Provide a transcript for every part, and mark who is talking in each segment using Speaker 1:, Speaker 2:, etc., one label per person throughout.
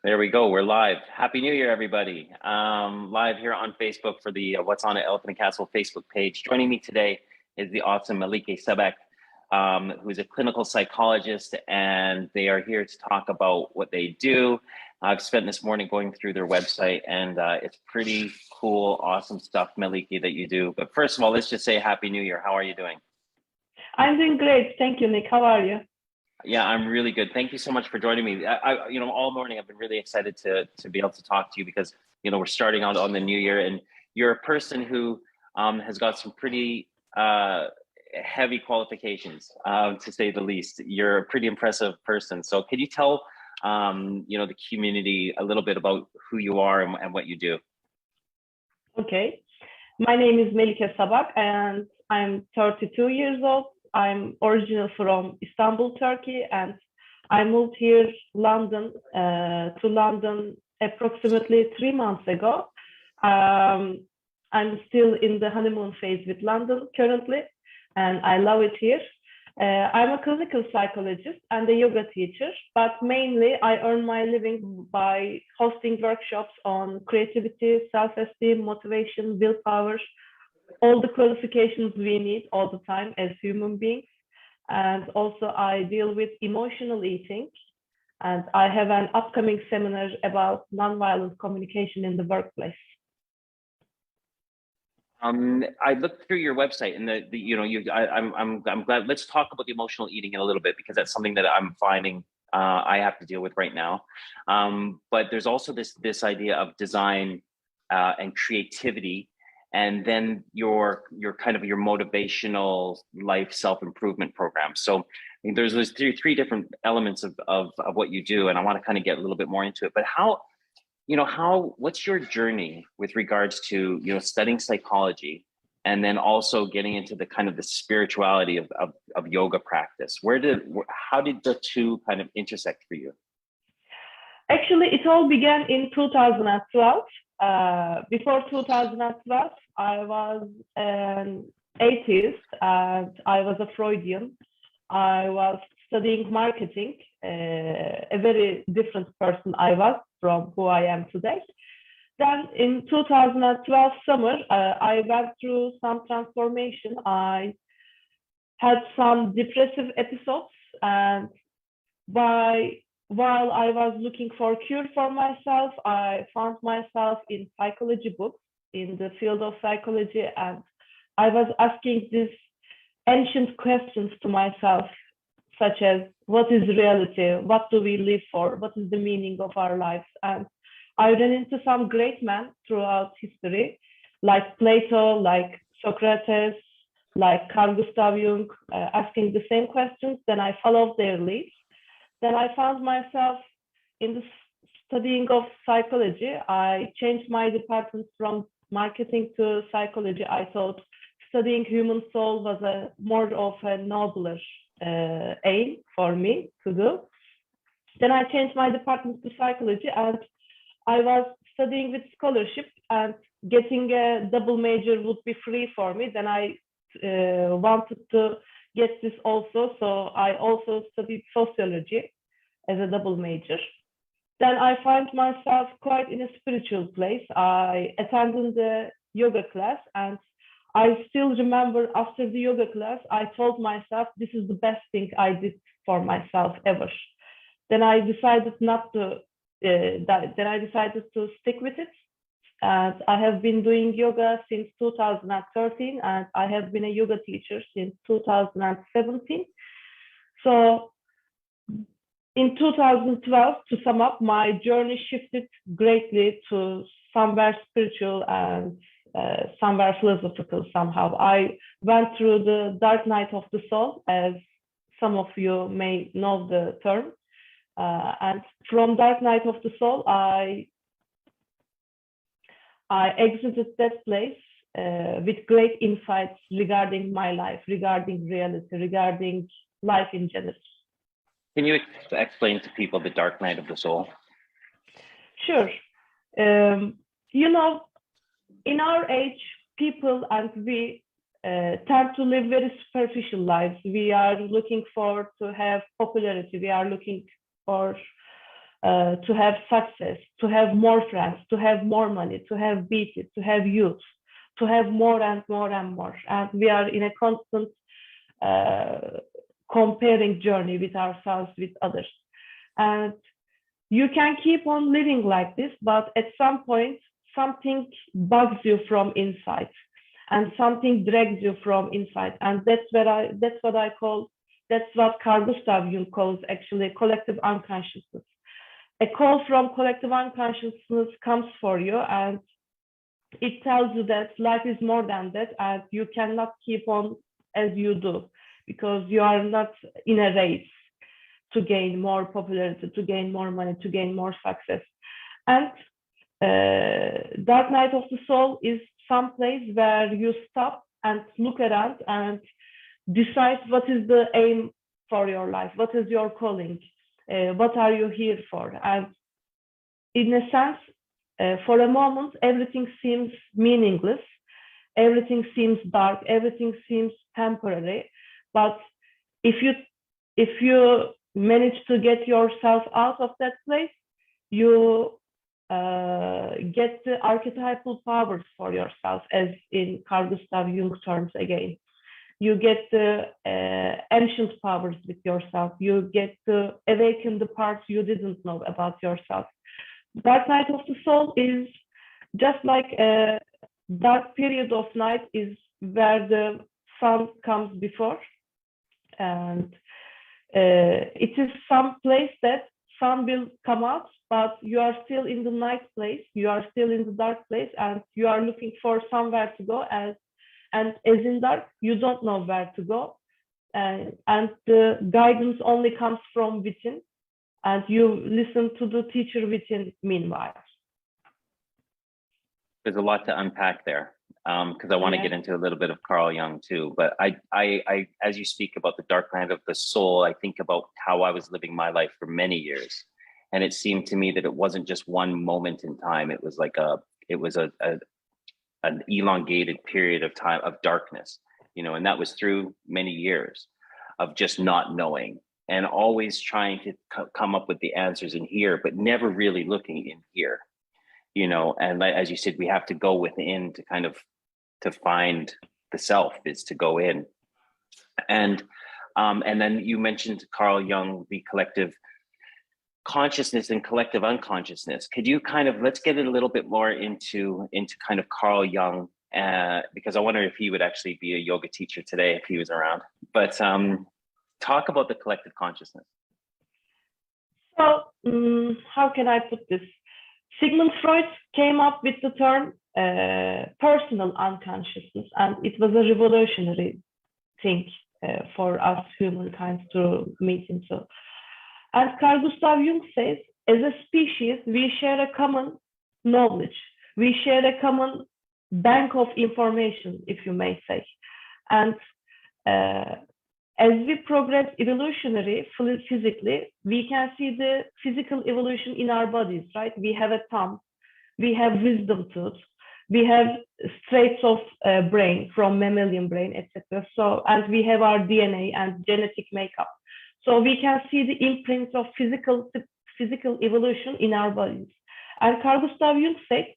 Speaker 1: There we go. We're live. Happy New Year, everybody. Live here on Facebook for the What's on at Elephant and Castle Facebook page. Joining me today is the awesome Melike Sabak, who is a clinical psychologist, and they are here to talk about what they do. I've spent this morning going through their website, and it's pretty cool, awesome stuff, Melike, that you do. But first of all, let's just say Happy New Year. How are you doing?
Speaker 2: I'm doing great. Thank you, Nick. How are you?
Speaker 1: Yeah, I'm really good. Thank you so much for joining me. All morning I've been really excited to be able to talk to you because, we're starting out on the new year, and you're a person who has got some pretty heavy qualifications, to say the least. You're a pretty impressive person. So could you tell, the community a little bit about who you are and what you do?
Speaker 2: Okay. My name is Melike Sabak, and I'm 32 years old. I'm original from Istanbul, Turkey, and I moved here, to London approximately 3 months ago. I'm still in the honeymoon phase with London currently, and I love it here. I'm a clinical psychologist and a yoga teacher, but mainly I earn my living by hosting workshops on creativity, self-esteem, motivation, willpower, all the qualifications we need all the time as human beings. And also I deal with emotional eating, and I have an upcoming seminar about nonviolent communication in the workplace.
Speaker 1: I looked through your website, and I'm glad. Let's talk about the emotional eating in a little bit, because that's something that I'm finding I have to deal with right now. But there's also this idea of design and creativity, and then your motivational life self-improvement program. So there's those three different elements of what you do, and I want to kind of get a little bit more into it. But what's your journey with regards to studying psychology, and then also getting into the kind of the spirituality of yoga practice? How did the two kind of intersect for you?
Speaker 2: Actually, it all began in 2012. Before 2012, I was an atheist and I was a Freudian. I was studying marketing, a very different person I was from who I am today. Then in 2012 summer, I went through some transformation. I had some depressive episodes, and while I was looking for a cure for myself, I found myself in psychology books in the field of psychology, and I was asking these ancient questions to myself, such as what is reality? What do we live for? What is the meaning of our lives? And I ran into some great men throughout history, like Plato, like Socrates, like Carl Gustav Jung, asking the same questions. Then I followed their leads. Then I found myself in the studying of psychology. I changed my department from marketing to psychology. I thought studying human soul was more of a nobler aim for me to do. Then I changed my department to psychology, and I was studying with scholarship, and getting a double major would be free for me. Then I wanted to get this also, so I also studied sociology as a double major. Then I find myself quite in a spiritual place. I attended the yoga class, and I still remember after the yoga class, I told myself, this is the best thing I did for myself ever. Then I decided then I decided to stick with it. And I have been doing yoga since 2013, and I have been a yoga teacher since 2017. So in 2012, to sum up, my journey shifted greatly to somewhere spiritual and somewhere philosophical somehow. I went through the dark night of the soul, as some of you may know the term. And from dark night of the soul, I exited that place with great insights regarding my life, regarding reality, regarding life in general.
Speaker 1: Can you explain to people the dark night of the soul?
Speaker 2: Sure. In our age, people and we tend to live very superficial lives. We are looking for to have popularity. We are looking for to have success, to have more friends, to have more money, to have beauty, to have youth, to have more and more and more. And we are in a constant comparing journey with ourselves, with others. And you can keep on living like this, but at some point, something bugs you from inside and something drags you from inside. And that's what Carl Gustav Jung calls actually collective unconsciousness. A call from collective unconsciousness comes for you, and it tells you that life is more than that, and you cannot keep on as you do, because you are not in a race to gain more popularity, to gain more money, to gain more success. And Dark Night of the Soul is some place where you stop and look around and decide what is the aim for your life, what is your calling, what are you here for. And in a sense, for a moment, everything seems meaningless, everything seems dark, everything seems temporary. But if you manage to get yourself out of that place, you get the archetypal powers for yourself, as in Carl Gustav Jung terms again. You get the ancient powers with yourself. You get to awaken the parts you didn't know about yourself. Dark Night of the Soul is just like a dark period of night is where the sun comes before. And it is some place that sun will come out, but you are still in the night place, you are still in the dark place, and you are looking for somewhere to go. And as in dark, you don't know where to go. And the guidance only comes from within, and you listen to the teacher within meanwhile.
Speaker 1: There's a lot to unpack there, because I want to get into a little bit of Carl Jung too. But I, as you speak about the dark night of the soul, I think about how I was living my life for many years, and it seemed to me that it wasn't just one moment in time. It was like an elongated period of time of darkness, and that was through many years of just not knowing and always trying to come up with the answers in here, but never really looking in here. And as you said, we have to go within to find the self, is to go in. And then you mentioned Carl Jung, the collective consciousness and collective unconsciousness. Could you let's get it a little bit more into kind of Carl Jung, because I wonder if he would actually be a yoga teacher today if he was around. But talk about the collective consciousness.
Speaker 2: So how can I put this? Sigmund Freud came up with the term personal unconsciousness, and it was a revolutionary thing for us humankind to meet into. And Carl Gustav Jung says, as a species, we share a common knowledge. We share a common bank of information, if you may say. And as we progress evolutionary, physically, we can see the physical evolution in our bodies, right? We have a thumb, we have wisdom tooth, we have traits of brain from mammalian brain, etc. So, and we have our DNA and genetic makeup. So we can see the imprints of physical evolution in our bodies. And Carl Gustav Jung said,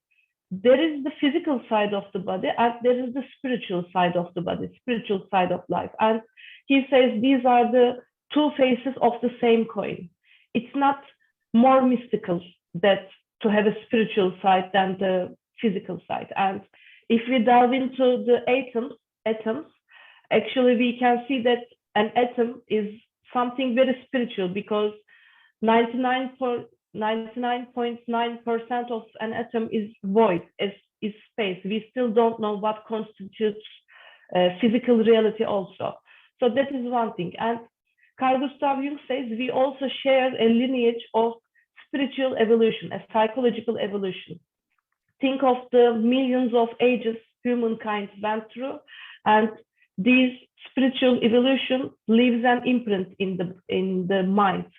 Speaker 2: there is the physical side of the body and there is the spiritual side of the body, spiritual side of life. And he says these are the two faces of the same coin. It's not more mystical that to have a spiritual side than the physical side. And if we delve into the atoms, actually we can see that an atom is something very spiritual, because 99.9% of an atom is void, is space. We still don't know what constitutes physical reality also. So that is one thing. And Carl Gustav Jung says we also share a lineage of spiritual evolution, a psychological evolution. Think of the millions of ages humankind went through, and these spiritual evolution leaves an imprint in the mind,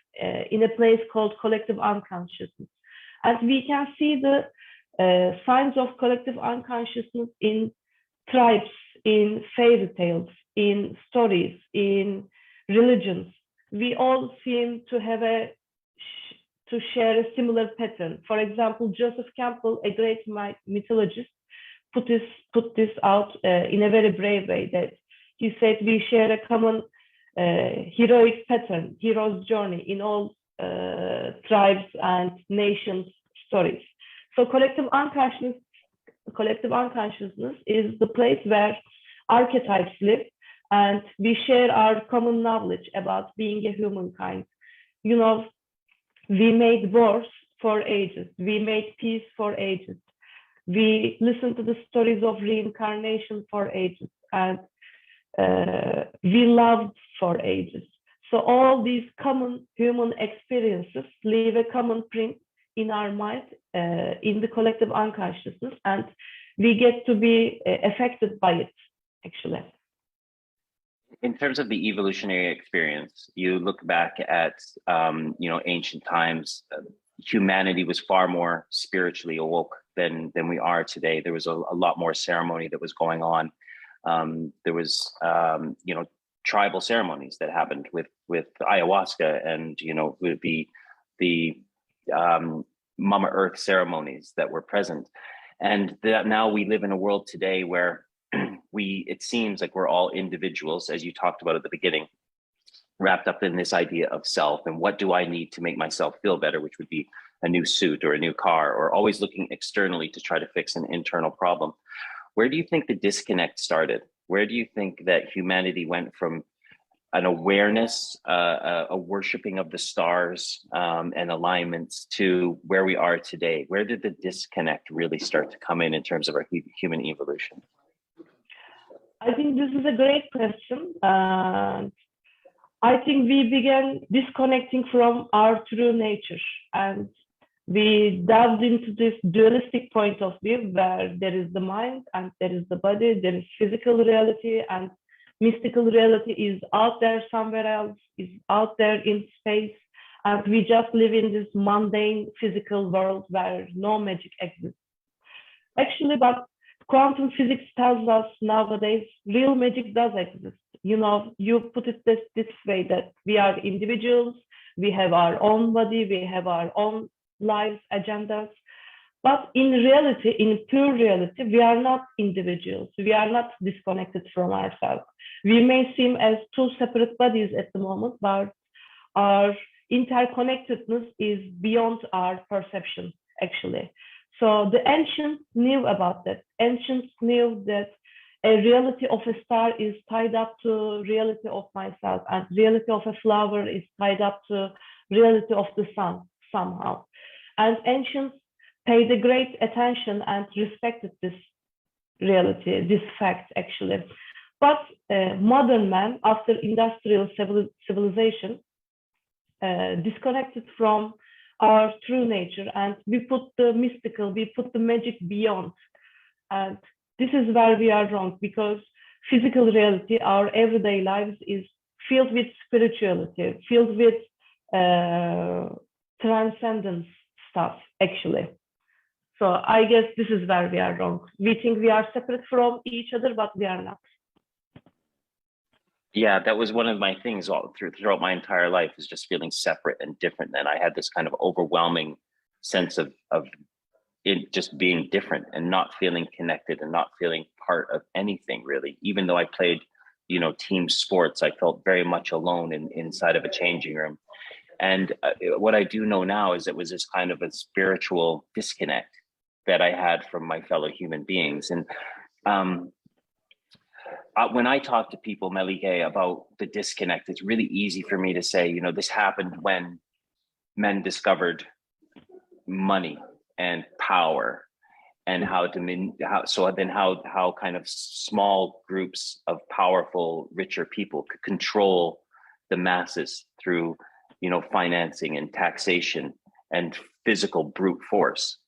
Speaker 2: in a place called collective unconsciousness. And we can see the signs of collective unconsciousness in tribes, in fairy tales, in stories, in religions. We all seem to have a to share a similar pattern. For example, Joseph Campbell, a great mythologist, put this out in a very brave way, that he said we share a common heroic pattern, hero's journey in all tribes and nations' stories. So collective unconsciousness is the place where archetypes live, and we share our common knowledge about being a humankind. You know, we made wars for ages. We made peace for ages. We listened to the stories of reincarnation for ages, and we loved for ages. So all these common human experiences leave a common print in our mind, in the collective unconsciousness, and we get to be affected by it, actually.
Speaker 1: In terms of the evolutionary experience, you look back at ancient times. Humanity was far more spiritually awoke than we are today. There was a lot more ceremony that was going on. There was tribal ceremonies that happened with ayahuasca, and would be the Mama Earth ceremonies that were present. And that now we live in a world today where it seems like we're all individuals, as you talked about at the beginning, wrapped up in this idea of self and what do I need to make myself feel better, which would be a new suit or a new car, or always looking externally to try to fix an internal problem. Where do you think the disconnect started? Where do you think that humanity went from an awareness, a worshiping of the stars and alignments, to where we are today? Where did the disconnect really start to come in terms of our human evolution?
Speaker 2: I think this is a great question. I think we began disconnecting from our true nature, and we delved into this dualistic point of view where there is the mind and there is the body, there is physical reality, and mystical reality is out there somewhere else, is out there in space, and we just live in this mundane physical world where no magic exists. Actually, but quantum physics tells us nowadays real magic does exist. You put it this way, that we are individuals, we have our own body, we have our own lives, agendas. But in reality, in pure reality, we are not individuals. We are not disconnected from ourselves. We may seem as two separate bodies at the moment, but our interconnectedness is beyond our perception, actually. So the ancients knew about that. Ancients knew that a reality of a star is tied up to reality of myself, and reality of a flower is tied up to reality of the sun somehow. And ancients paid a great attention and respected this reality, this fact, actually. But modern man, after industrial civilization, disconnected from our true nature, and we put the mystical, we put the magic beyond. And this is where we are wrong, because physical reality, our everyday lives, is filled with spirituality, filled with transcendence stuff, actually. So I guess this is where we are wrong. We think we are separate from each other, but we are not.
Speaker 1: Yeah, that was one of my things throughout my entire life, is just feeling separate and different. And I had this kind of overwhelming sense of it just being different and not feeling connected and not feeling part of anything, really. Even though I played, team sports, I felt very much alone inside of a changing room. And what I do know now is it was this kind of a spiritual disconnect that I had from my fellow human beings. And when I talk to people, Melike, about the disconnect, it's really easy for me to say, this happened when men discovered money and power, and how kind of small groups of powerful, richer people could control the masses through, financing and taxation and physical brute force.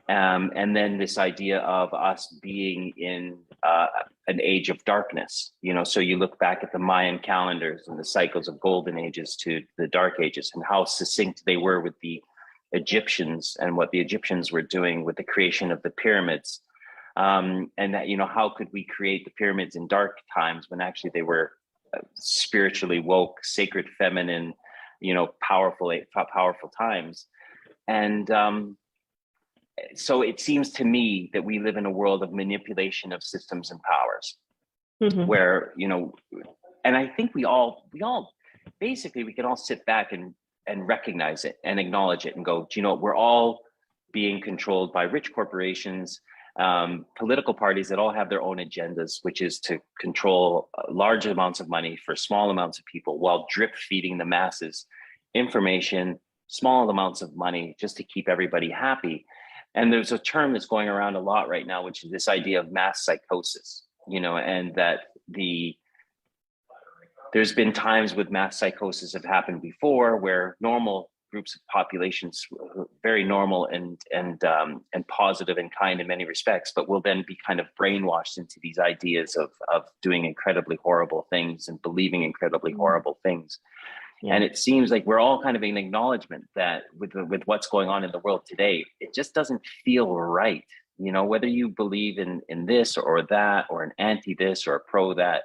Speaker 1: And then this idea of us being in an age of darkness, so you look back at the Mayan calendars and the cycles of golden ages to the dark ages, and how succinct they were with the Egyptians and what the Egyptians were doing with the creation of the pyramids. And that, how could we create the pyramids in dark times when actually they were spiritually woke, sacred, feminine, powerful times. And so it seems to me that we live in a world of manipulation of systems and powers, where, you know, and I think we all basically, we can all sit back and recognize it and acknowledge it and go, do you know, we're all being controlled by rich corporations, political parties that all have their own agendas, which is to control large amounts of money for small amounts of people, while drip feeding the masses information, small amounts of money, just to keep everybody happy. And there's a term that's going around a lot right now, which is this idea of mass psychosis, you know, and that there's been times with mass psychosis have happened before, where normal groups of populations, very normal and positive and kind in many respects, but will then be kind of brainwashed into these ideas of doing incredibly horrible things and believing incredibly horrible things. Yeah. And it seems like we're all kind of in acknowledgement that with what's going on in the world today, it just doesn't feel right. You know, whether you believe in this or that, or an anti this or a pro that,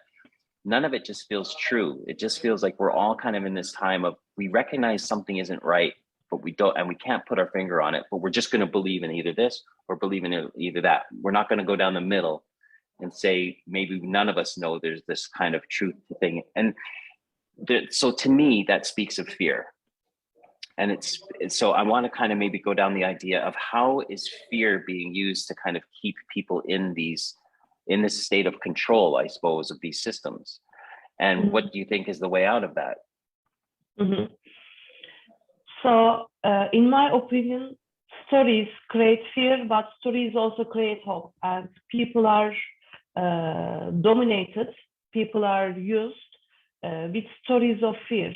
Speaker 1: none of it just feels true. It just feels like we're all kind of in this time of, we recognize something isn't right, but we don't, and we can't put our finger on it, but we're just going to believe in either this or believe in either that. We're not going to go down the middle and say, maybe none of us know there's this kind of truth thing. And so to me, that speaks of fear. And so I want to kind of maybe go down the idea of, how is fear being used to kind of keep people in this state of control, I suppose, of these systems? And what do you think is the way out of that?
Speaker 2: So in my opinion, stories create fear, but stories also create hope. And people are dominated, people are used with stories of fear.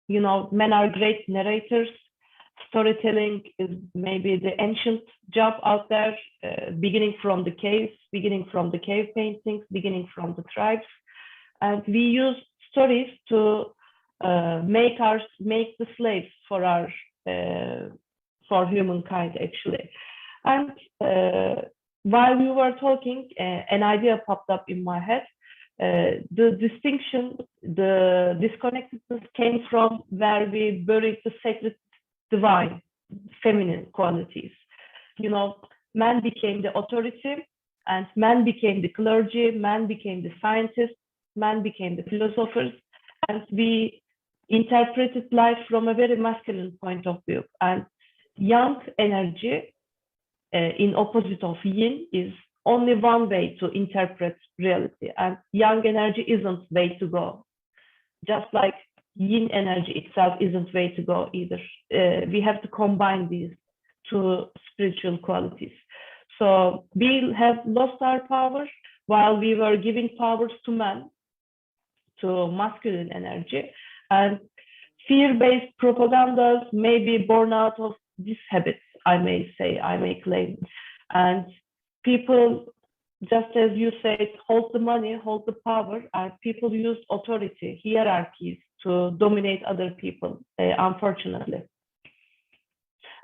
Speaker 2: You know, men are great narrators. Storytelling is maybe the ancient job out there, beginning from the caves, beginning from the cave paintings, beginning from the tribes. And we use stories to make the slaves for humankind, actually. And while we were talking, an idea popped up in my head. The distinction, the disconnectedness came from where we buried the sacred divine feminine qualities. You know, man became the authority, and man became the clergy, man became the scientists, man became the philosophers, and we interpreted life from a very masculine point of view. And yang energy, in opposite of yin, is only one way to interpret reality, and yang energy isn't way to go. Just like yin energy itself isn't way to go either. We have to combine these two spiritual qualities. So we have lost our power while we were giving powers to men, to masculine energy, and fear-based propagandas may be born out of these habits, I may say, I may claim. And people, just as you said, hold the money, hold the power, and people use authority, hierarchies to dominate other people, unfortunately.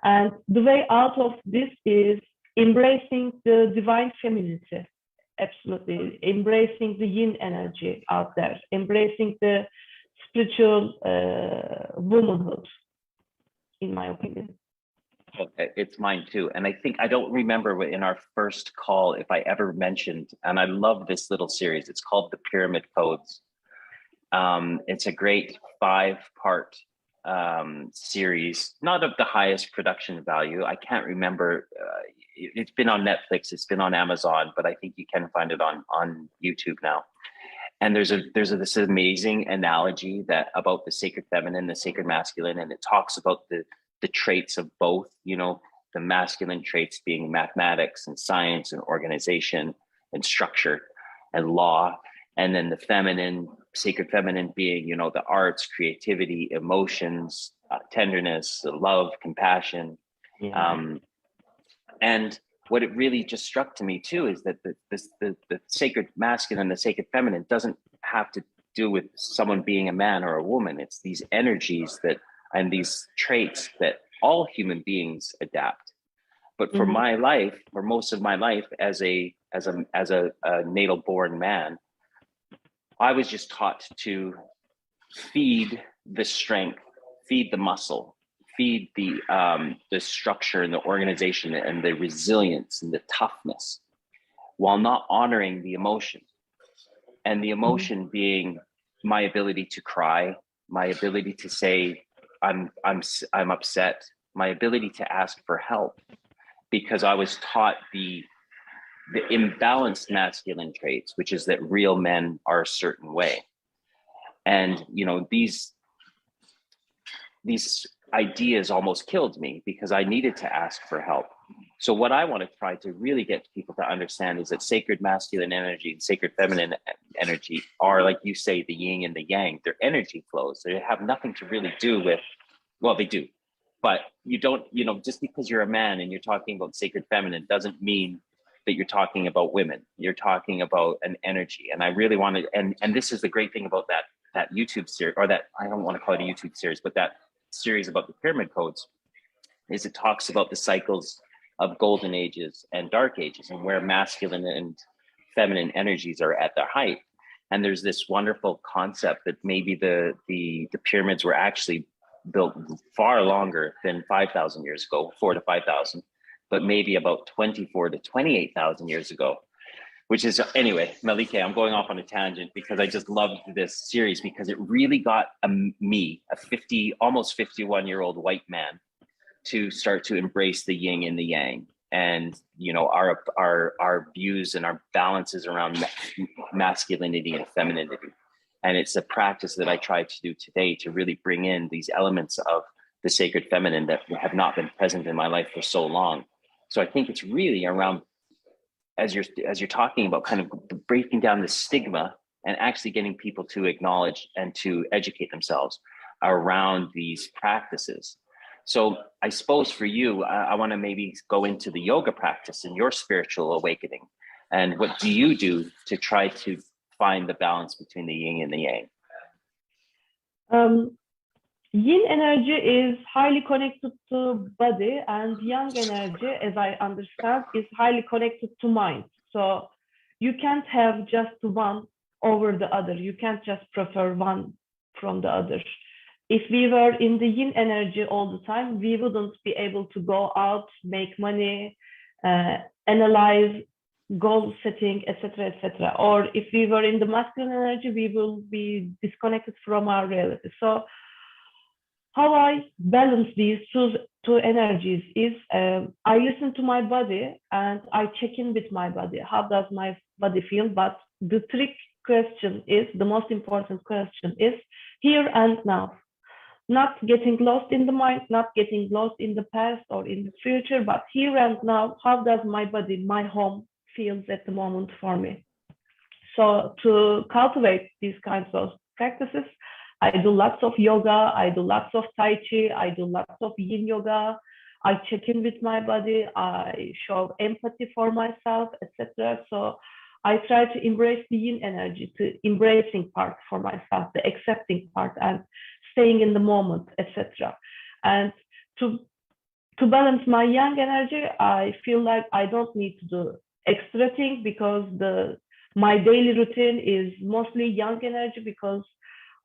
Speaker 2: And the way out of this is embracing the divine femininity, absolutely, embracing the yin energy out there, embracing the spiritual womanhood, in my opinion.
Speaker 1: It's mine too. And I think, I don't remember in our first call if I ever mentioned, and I love this little series, it's called The Pyramid Codes. It's a great 5-part series, not of the highest production value. I can't remember, it's been on Netflix, it's been on Amazon, but I think you can find it on YouTube now. And there's this amazing analogy that about the sacred feminine, the sacred masculine, and it talks about the traits of both, you know, the masculine traits being mathematics and science and organization and structure and law, and then the feminine, sacred feminine being, you know, the arts, creativity, emotions, tenderness, love, compassion. Yeah. And what it really just struck to me too is that the sacred masculine and the sacred feminine doesn't have to do with someone being a man or a woman. It's these energies that, and these traits that all human beings adapt. But for my life, for most of my life as a natal born man, I was just taught to feed the strength, feed the muscle, feed the structure and the organization and the resilience and the toughness, while not honoring the emotion. And the emotion being my ability to cry, my ability to say I'm upset, my ability to ask for help, because I was taught the imbalanced masculine traits, which is that real men are a certain way. And these ideas almost killed me because I needed to ask for help. So what I want to try to really get people to understand is that sacred masculine energy and sacred feminine energy are, like you say, the yin and the yang. They're energy flows. They have nothing to really do with, well, they do, but you don't, just because you're a man and you're talking about sacred feminine doesn't mean that you're talking about women. You're talking about an energy. And I really wanted, and this is the great thing about that YouTube series, or that, I don't want to call it a YouTube series, but that series about the pyramid codes, is it talks about the cycles of golden ages and dark ages, and where masculine and feminine energies are at their height. And there's this wonderful concept that maybe the pyramids were actually built far longer than 5,000 years ago, 4,000 to 5,000, but maybe about 24,000 to 28,000 years ago. Which is, anyway, Malike, I'm going off on a tangent because I just loved this series, because it really got me, a almost 51-year-old white man, to start to embrace the yin and the yang, and our views and our balances around masculinity and femininity. And it's a practice that I try to do today to really bring in these elements of the sacred feminine that have not been present in my life for so long. So I think it's really around, as you're talking about, kind of breaking down the stigma and actually getting people to acknowledge and to educate themselves around these practices. So I suppose for you, I want to maybe go into the yoga practice and your spiritual awakening. And what do you do to try to find the balance between the yin and the yang?
Speaker 2: Yin energy is highly connected to body, and yang energy, as I understand, is highly connected to mind. So you can't have just one over the other. You can't just prefer one from the other. If we were in the yin energy all the time, we wouldn't be able to go out, make money, analyze, goal setting, etc., etc. Or if we were in the masculine energy, we will be disconnected from our reality. So how I balance these two energies is, I listen to my body and I check in with my body. How does my body feel? But the trick question is, the most important question is here and now. Not getting lost in the mind, not getting lost in the past or in the future, but here and now. How does my body, my home, feels at the moment for me? So to cultivate these kinds of practices, I do lots of yoga, I do lots of Tai Chi, I do lots of yin yoga, I check in with my body, I show empathy for myself, etc. So I try to embrace the yin energy, the embracing part for myself, the accepting part, and staying in the moment, etc. And to balance my yang energy, I feel like I don't need to do extra thing, because my daily routine is mostly yang energy, because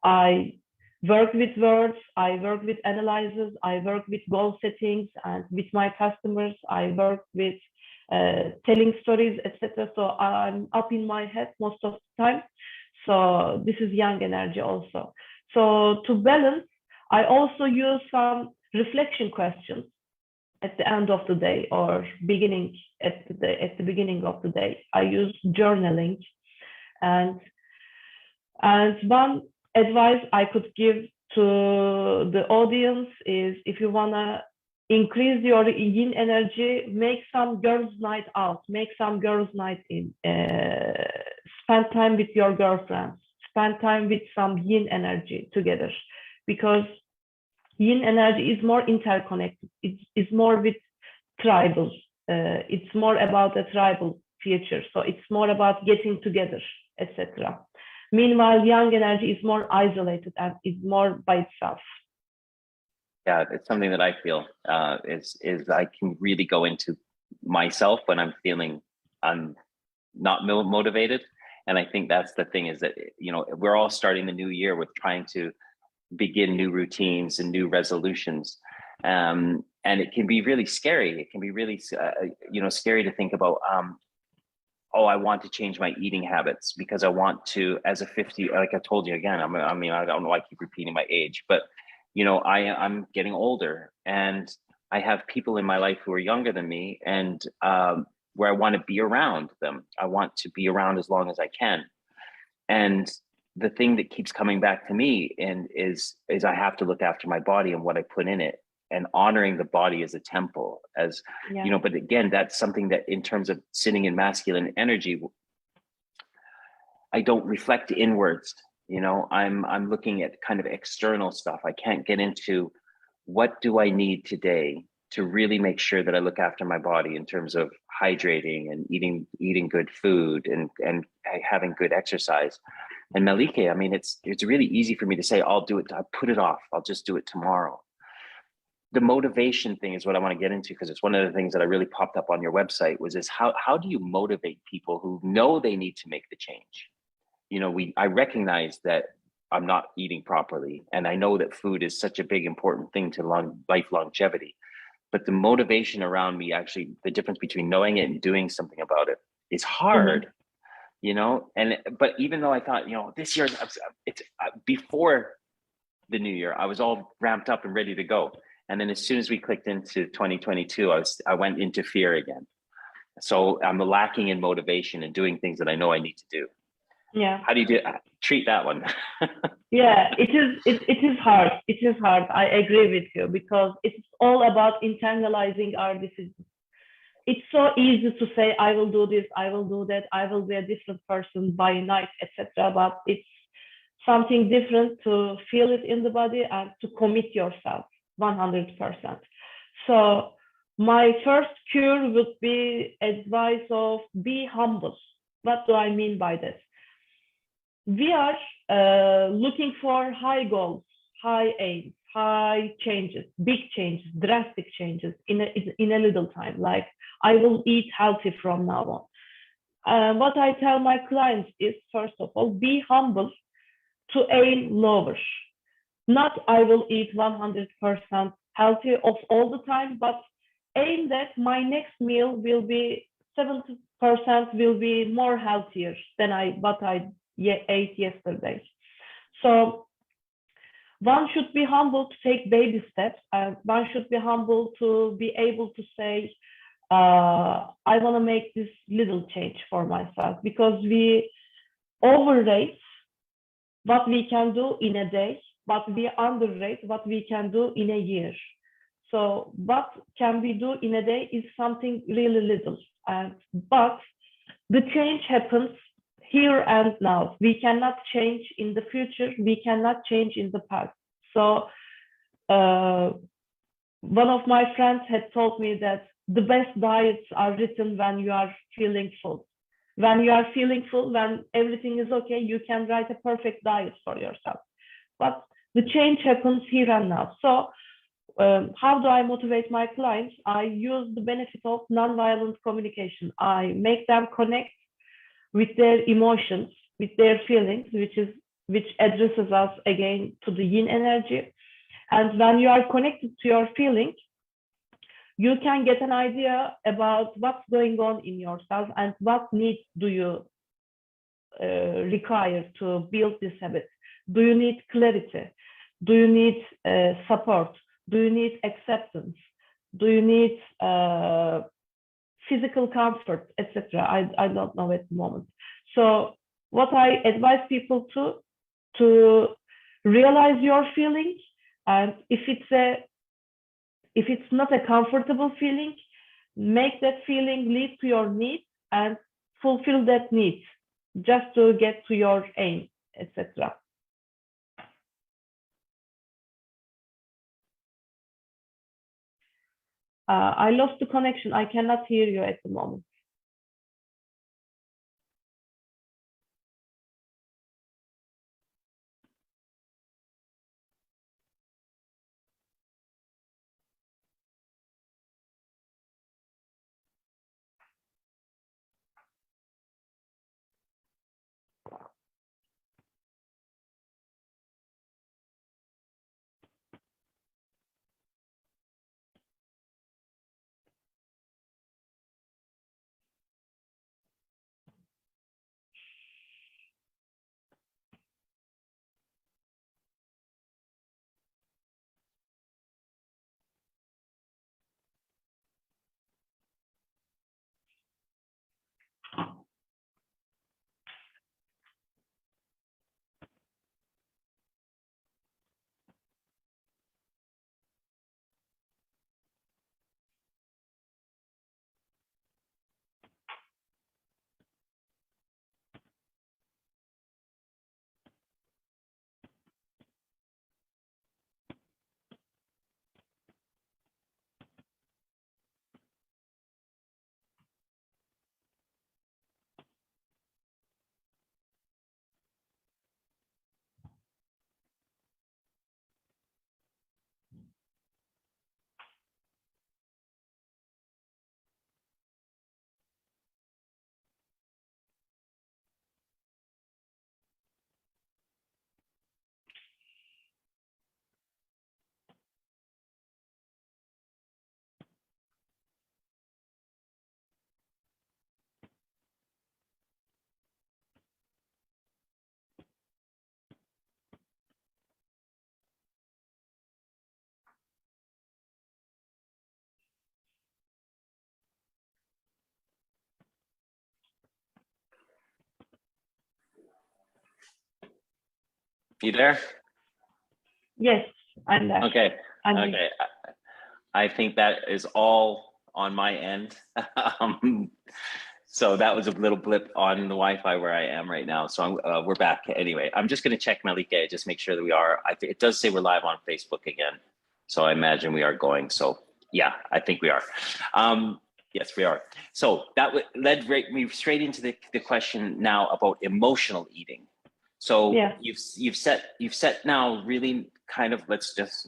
Speaker 2: I work with words, I work with analyzes, I work with goal settings, and with my customers, I work with telling stories, etc. So I'm up in my head most of the time. So this is yang energy also. So to balance, I also use some reflection questions at the end of the day, or beginning at the beginning of the day. I use journaling, and one advice I could give to the audience is, if you wanna increase your yin energy, make some girls' night out, make some girls' night in, spend time with your girlfriends, spend time with some yin energy together, because yin energy is more interconnected. It's more with tribal. It's more about a tribal future. So it's more about getting together, etc. Meanwhile, yang energy is more isolated and is more by itself.
Speaker 1: Yeah, it's something that I feel is I can really go into myself when I'm feeling I'm not motivated. And I think that's the thing, is that, we're all starting the new year with trying to begin new routines and new resolutions. And it can be really scary. It can be really, scary to think about. Oh, I want to change my eating habits because I want to, as a 50, like I told you again, I mean, I don't know why I keep repeating my age, but I'm getting older and I have people in my life who are younger than me and where I want to be around them. I want to be around as long as I can. And the thing that keeps coming back to me and is I have to look after my body and what I put in it and honoring the body as a temple as
Speaker 2: Yeah.
Speaker 1: but again, that's something that in terms of sitting in masculine energy, I don't reflect inwards. I'm looking at kind of external stuff. I can't get into what do I need today to really make sure that I look after my body in terms of hydrating and eating good food and having good exercise. And Malike, I mean, it's really easy for me to say, I'll do it. I'll put it off. I'll just do it tomorrow. The motivation thing is what I want to get into because it's one of the things that I really popped up on your website was this: how do you motivate people who know they need to make the change? I recognize that I'm not eating properly, and I know that food is such a big important thing to life longevity. But the motivation around me, actually, the difference between knowing it and doing something about it is
Speaker 2: Mhm.
Speaker 1: hard. But even though I thought, this year it's before the new year, I was all ramped up and ready to go. And then as soon as we clicked into 2022, I went into fear again. So I'm lacking in motivation and doing things that I know I need to do.
Speaker 2: Yeah.
Speaker 1: How do you treat that one?
Speaker 2: Yeah, it is hard. It is hard. I agree with you because it's all about internalizing our decisions. It's so easy to say, I will do this, I will do that, I will be a different person by night, etc. But it's something different to feel it in the body and to commit yourself 100%. So my first cure would be advice of be humble. What do I mean by this? We are looking for high goals, high aims, high changes, big changes, drastic changes in a little time. Like I will eat healthy from now on. What I tell my clients is, first of all, be humble to aim lower. Not I will eat 100% healthy of all the time, but aim that my next meal will be 70% will be more healthier than what I ate yesterday. So one should be humble to take baby steps, and one should be humble to be able to say, I want to make this little change for myself, because we overrate what we can do in a day, but we underrate what we can do in a year. So what can we do in a day is something really little, but the change happens here and now. We cannot change in the future. We cannot change in the past. So one of my friends had told me that the best diets are written when you are feeling full. When you are feeling full, when everything is okay, you can write a perfect diet for yourself. But the change happens here and now. So how do I motivate my clients? I use the benefit of nonviolent communication. I make them connect with their emotions, with their feelings, which addresses us again to the yin energy. And when you are connected to your feelings, you can get an idea about what's going on in yourself and what needs do you require to build this habit. Do you need clarity? Do you need support? Do you need acceptance? Do you need physical comfort, etc.? I don't know at the moment. So what I advise people to realize your feelings, and if it's not a comfortable feeling, make that feeling lead to your need and fulfill that need just to get to your aim, etc. I lost the connection. I cannot hear you at the moment.
Speaker 1: You there?
Speaker 2: Yes, I'm there.
Speaker 1: Okay.
Speaker 2: I'm
Speaker 1: Okay.
Speaker 2: here.
Speaker 1: I think that is all on my end. So that was a little blip on the Wi-Fi where I am right now. So we're back anyway. I'm just going to check Malika, just make sure that we are. It does say we're live on Facebook again. So I imagine we are going. So yeah, I think we are. Yes, we are. So that led me straight into the question now about emotional eating. So
Speaker 2: Yeah.
Speaker 1: you've set now really kind of, let's just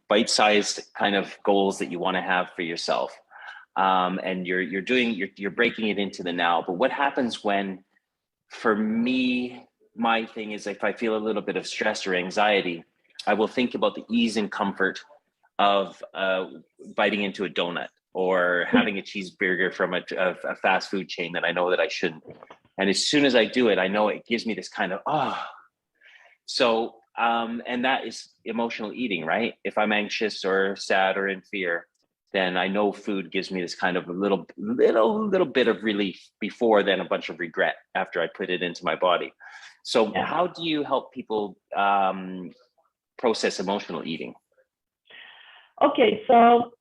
Speaker 1: bite-sized kind of goals that you want to have for yourself, and you're breaking it into the now. But what happens when, for me, my thing is, if I feel a little bit of stress or anxiety, I will think about the ease and comfort of biting into a donut or having a cheeseburger from a fast food chain that I know that I shouldn't. And as soon as I do it, I know it gives me this kind of, so, and that is emotional eating, right? If I'm anxious or sad or in fear, then I know food gives me this kind of a little bit of relief before then a bunch of regret after I put it into my body. So
Speaker 2: Yeah.
Speaker 1: how do you help people process emotional eating?
Speaker 2: Okay, so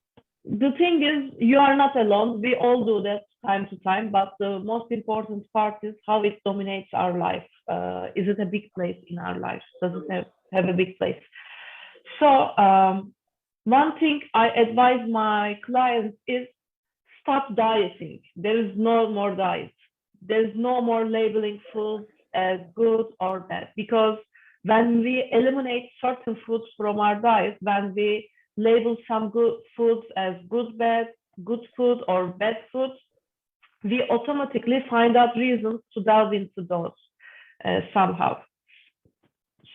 Speaker 2: the thing is, you are not alone. We all do that time to time, but the most important part is how it dominates our life. Is it a big place in our life? Does it have a big place? So one thing I advise my clients is stop dieting. There is no more diet. There's no more labeling foods as good or bad, because when we eliminate certain foods from our diet, when we label some good foods as good food or bad food, we automatically find out reasons to delve into those somehow.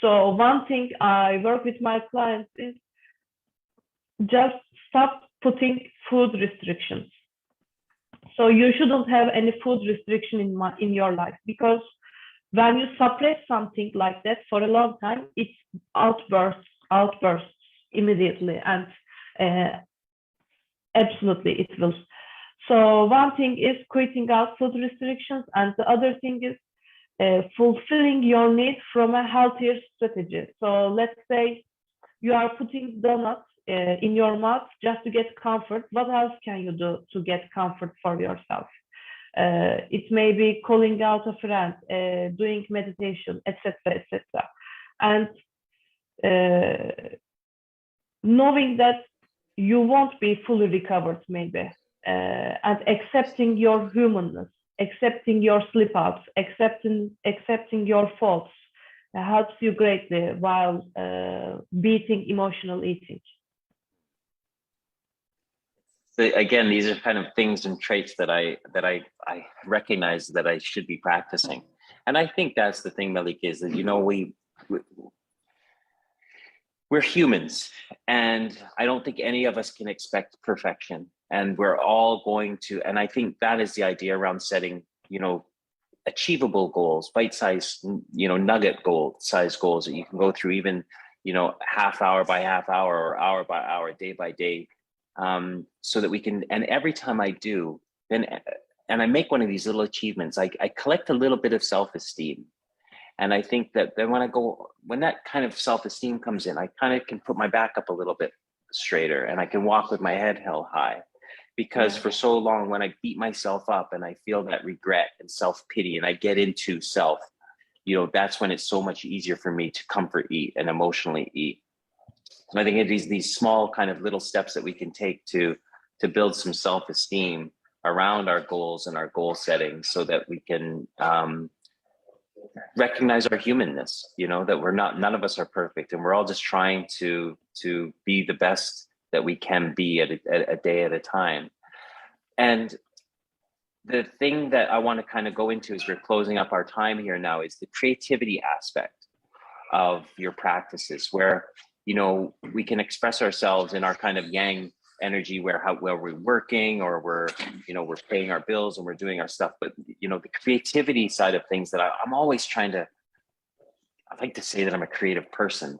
Speaker 2: So one thing I work with my clients is just stop putting food restrictions. So you shouldn't have any food restriction in your life, because when you suppress something like that for a long time, it outbursts immediately, and absolutely it will. So one thing is quitting out food restrictions, and the other thing is fulfilling your need from a healthier strategy. So let's say you are putting donuts in your mouth just to get comfort. What else can you do to get comfort for yourself? It may be calling out a friend, doing meditation, etc., etc. And knowing that you won't be fully recovered, maybe, and accepting your humanness, accepting your slip outs, accepting your faults helps you greatly while beating emotional eating.
Speaker 1: Again, these are kind of things and traits that I recognize that I should be practicing. And I think that's the thing, Malika, is that, you know, we're humans, and I don't think any of us can expect perfection. And we're all going to, and I think that is the idea around setting, you know, achievable goals, bite-sized, you know, nugget size goals that you can go through, even, you know, half hour by half hour or hour by hour, day by day. So that we can, and every time I do, then, and I make one of these little achievements, I collect a little bit of self-esteem. And I think that then when that kind of self-esteem comes in, I kind of can put my back up a little bit straighter, and I can walk with my head held high. Because for so long, when I beat myself up and I feel that regret and self-pity and I get into self, you know, that's when it's so much easier for me to comfort eat and emotionally eat. And I think it is these small kind of little steps that we can take to build some self-esteem around our goals and our goal setting, so that we can recognize our humanness, you know, that none of us are perfect, and we're all just trying to be the best that we can be at a day at a time. And the thing that I want to kind of go into as we're closing up our time here now is the creativity aspect of your practices, where, you know, we can express ourselves in our kind of yang energy, where we're working, or we're, you know, we're paying our bills and we're doing our stuff. But, you know, the creativity side of things that I'm always I like to say that I'm a creative person.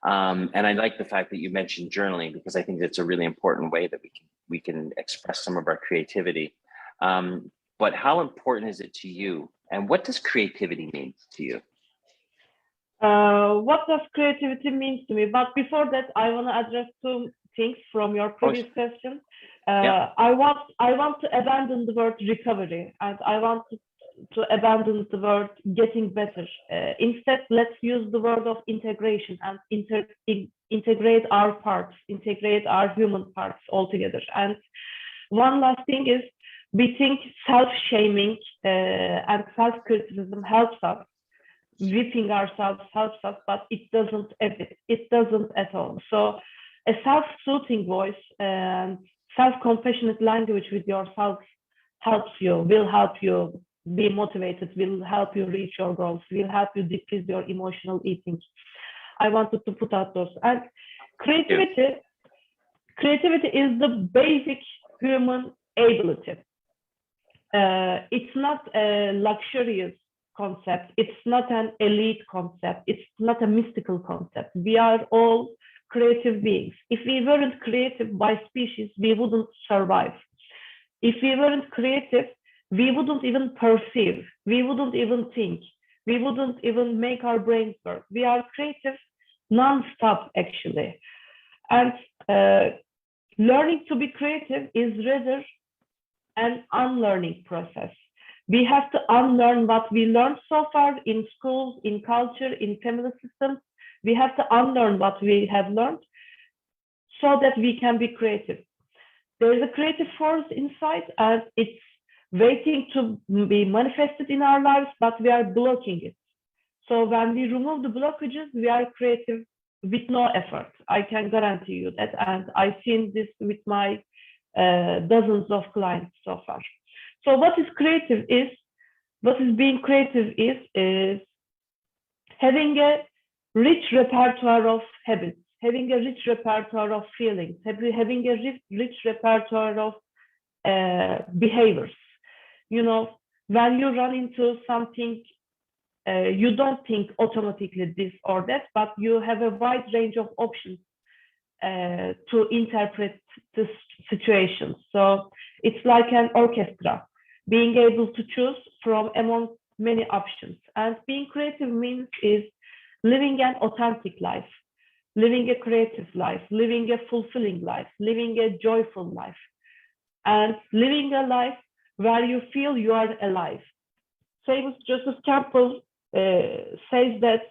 Speaker 1: And I like the fact that you mentioned journaling, because I think that's a really important way that we can express some of our creativity. But how important is it to you? And what does creativity mean to you?
Speaker 2: What does creativity mean to me? But before that, I want to address two things from your
Speaker 1: Oh,
Speaker 2: previous question.
Speaker 1: yeah,
Speaker 2: I want to abandon the word recovery, and I want to abandon the word getting better. Instead, let's use the word of integration and integrate our parts, integrate our human parts altogether. And one last thing is, we think self-shaming and self-criticism helps us, whipping ourselves helps us, but it doesn't at all. So a self-soothing voice and self-compassionate language with yourself will help you be motivated, will help you reach your goals, will help you decrease your emotional eating. I wanted to put out those. And
Speaker 1: yeah,
Speaker 2: creativity, creativity is the basic human ability. It's not a luxurious concept. It's not an elite concept. It's not a mystical concept. We are all creative beings. If we weren't creative by species, we wouldn't survive. If we weren't creative, we wouldn't even perceive. We wouldn't even think. We wouldn't even make our brains work. We are creative non-stop, actually. And learning to be creative is rather an unlearning process. We have to unlearn what we learned so far in schools, in culture, in family systems. We have to unlearn what we have learned so that we can be creative. There is a creative force inside, and it's waiting to be manifested in our lives, but we are blocking it. So when we remove the blockages, we are creative with no effort. I can guarantee you that. And I've seen this with my dozens of clients so far. So what is being creative is having a rich repertoire of habits, having a rich repertoire of feelings, having a rich repertoire of behaviors. You know, when you run into something, you don't think automatically this or that, but you have a wide range of options to interpret the situation. So it's like an orchestra, being able to choose from among many options. And being creative means is living an authentic life, living a creative life, living a fulfilling life, living a joyful life, and living a life where you feel you are alive. Famous Joseph Campbell says that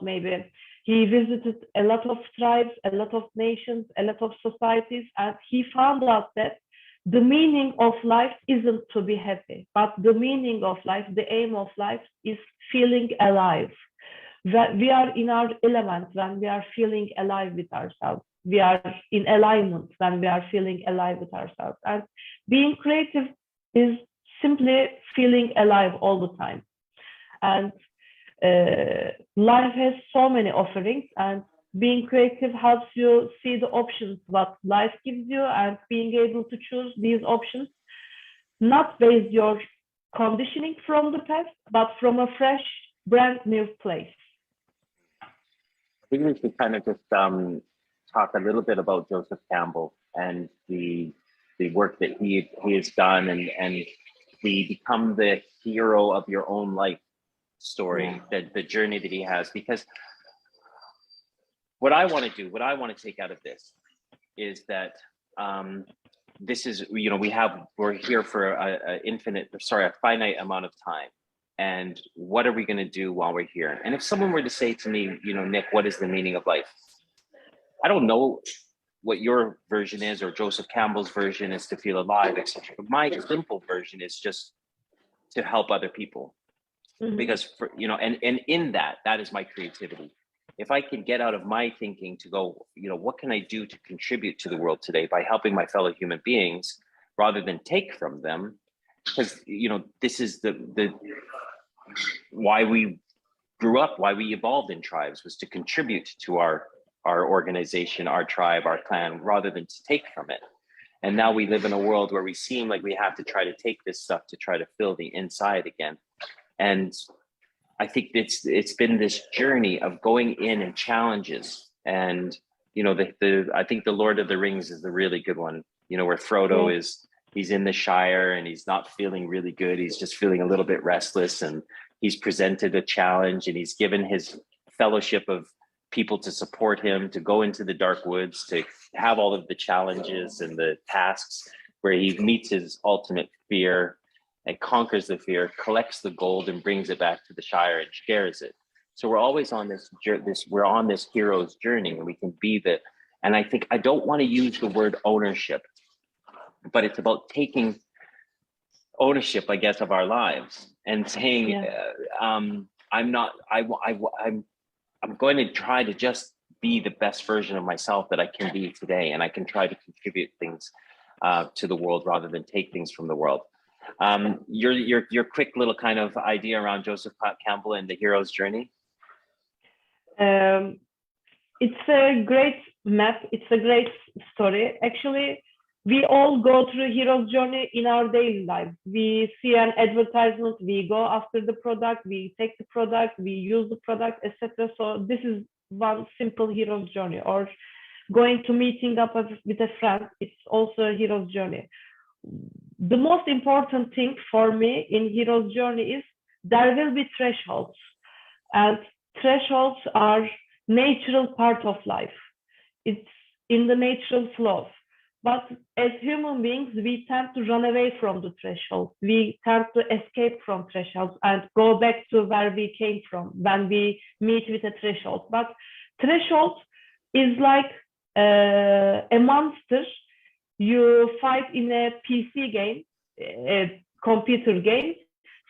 Speaker 2: maybe he visited a lot of tribes, a lot of nations, a lot of societies, and he found out that the meaning of life isn't to be happy, but the meaning of life, the aim of life is feeling alive. That we are in our element when we are feeling alive with ourselves. We are in alignment when we are feeling alive with ourselves. And being creative is simply feeling alive all the time. And life has so many offerings, and being creative helps you see the options what life gives you, and being able to choose these options, not based your conditioning from the past, but from a fresh, brand new place.
Speaker 1: I think we should kind of just talk a little bit about Joseph Campbell and the work that he has done, and the become the hero of your own life story, the journey that he has. Because what I want to take out of this is that this is, we're here for a finite amount of time. And what are we going to do while we're here? And if someone were to say to me, Nick, what is the meaning of life? I don't know what your version is, or Joseph Campbell's version is to feel alive, etc. But my simple version is just to help other people. Mm-hmm. Because and in that is my creativity. If I can get out of my thinking to go, what can I do to contribute to the world today by helping my fellow human beings rather than take from them? Because this is the why we grew up, why we evolved in tribes, was to contribute to our organization, our tribe, our clan, rather than to take from it. And now we live in a world where we seem like we have to try to take this stuff to try to fill the inside again. And I think it's been this journey of going in and challenges. And I think the Lord of the Rings is the really good one. Where Frodo he's in the Shire and he's not feeling really good. He's just feeling a little bit restless, and he's presented a challenge, and he's given his fellowship of people to support him to go into the dark woods, to have all of the challenges and the tasks where he meets his ultimate fear and conquers the fear, collects the gold and brings it back to the Shire and shares it. So we're always on we're on this hero's journey, and we can be and I think I don't want to use the word ownership, but it's about taking ownership, I guess, of our lives and saying, I'm going to try to just be the best version of myself that I can be today, and I can try to contribute things to the world rather than take things from the world. Your quick little kind of idea around Joseph Campbell and the hero's journey.
Speaker 2: It's a great map. It's a great story. Actually, we all go through a hero's journey in our daily lives. We see an advertisement, we go after the product, we take the product, we use the product, etc. So this is one simple hero's journey. Or going to meeting up with a friend, it's also a hero's journey. The most important thing for me in hero's journey is there will be thresholds, and thresholds are natural part of life. It's in the natural flow. But as human beings, we tend to run away from the thresholds. We tend to escape from thresholds and go back to where we came from when we meet with a threshold. But threshold is like a monster you fight in a PC game, a computer game,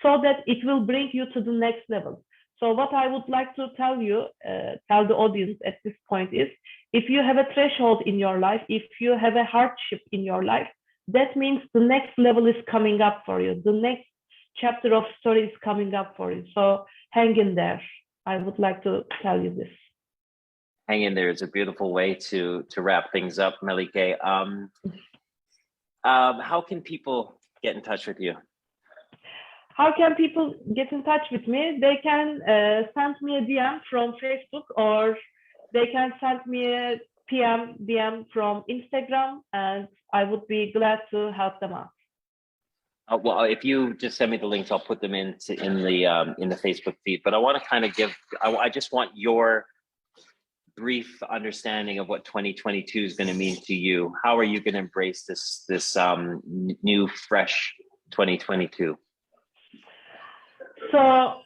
Speaker 2: so that it will bring you to the next level. So what I would like to tell the audience at this point is, if you have a threshold in your life, if you have a hardship in your life, that means the next level is coming up for you. The next chapter of story is coming up for you. So hang in there. I would like to tell you this.
Speaker 1: Hang in there is a beautiful way to wrap things up, Melike. How can people get in touch with you?
Speaker 2: How can people get in touch with me? They can send me a DM from Facebook, or they can send me a DM from Instagram, and I would be glad to help them out.
Speaker 1: Well, if you just send me the links, I'll put them in the Facebook feed. But I want to kind of I just want your brief understanding of what 2022 is going to mean to you. How are you going to embrace this new, fresh 2022?
Speaker 2: So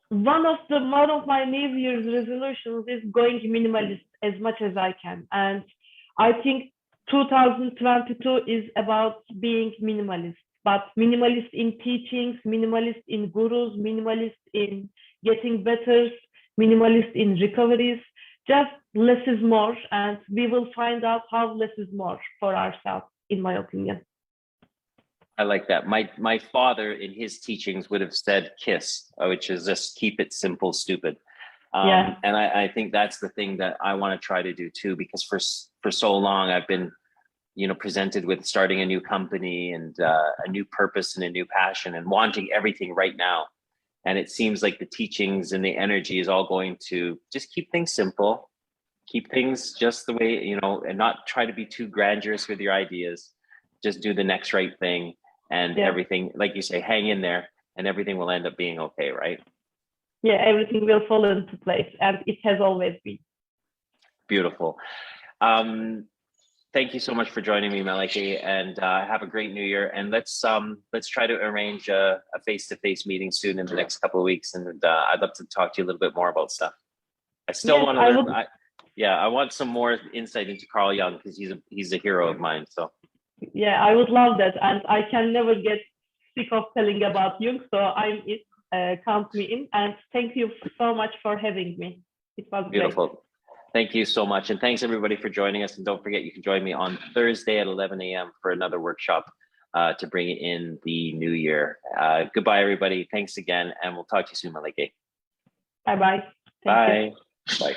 Speaker 2: one of my New Year's resolutions is going minimalist as much as I can. And I think 2022 is about being minimalist, but minimalist in teachings, minimalist in gurus, minimalist in getting better, minimalist in recoveries. Just less is more, and we will find out how less is more for ourselves, in my opinion.
Speaker 1: I like that. My father in his teachings would have said KISS, which is just keep it simple, stupid. And I think that's the thing that I want to try to do too, because for so long I've been, presented with starting a new company and a new purpose and a new passion and wanting everything right now. And it seems like the teachings and the energy is all going to just keep things simple, keep things just the way, and not try to be too grandiose with your ideas. Just do the next right thing. And everything, like you say, hang in there, and everything will end up being okay, right?
Speaker 2: Yeah, everything will fall into place, and it has always been.
Speaker 1: Beautiful. Thank you so much for joining me, Melike, and have a great New Year. And let's try to arrange a face-to-face meeting soon in the next couple of weeks. And I'd love to talk to you a little bit more about stuff. I still want to learn. I want some more insight into Carl Jung, because he's a hero of mine. So. Yeah,
Speaker 2: I would love that, and I can never get sick of telling about Jung, so I'm it. Count me in, and thank you so much for having me. It was
Speaker 1: beautiful.
Speaker 2: Great.
Speaker 1: Thank you so much, and thanks everybody for joining us. And don't forget, you can join me on Thursday at 11 a.m. for another workshop to bring in the new year. Goodbye, everybody. Thanks again, and we'll talk to you soon, Melike.
Speaker 2: Bye-bye.
Speaker 1: Bye. Bye.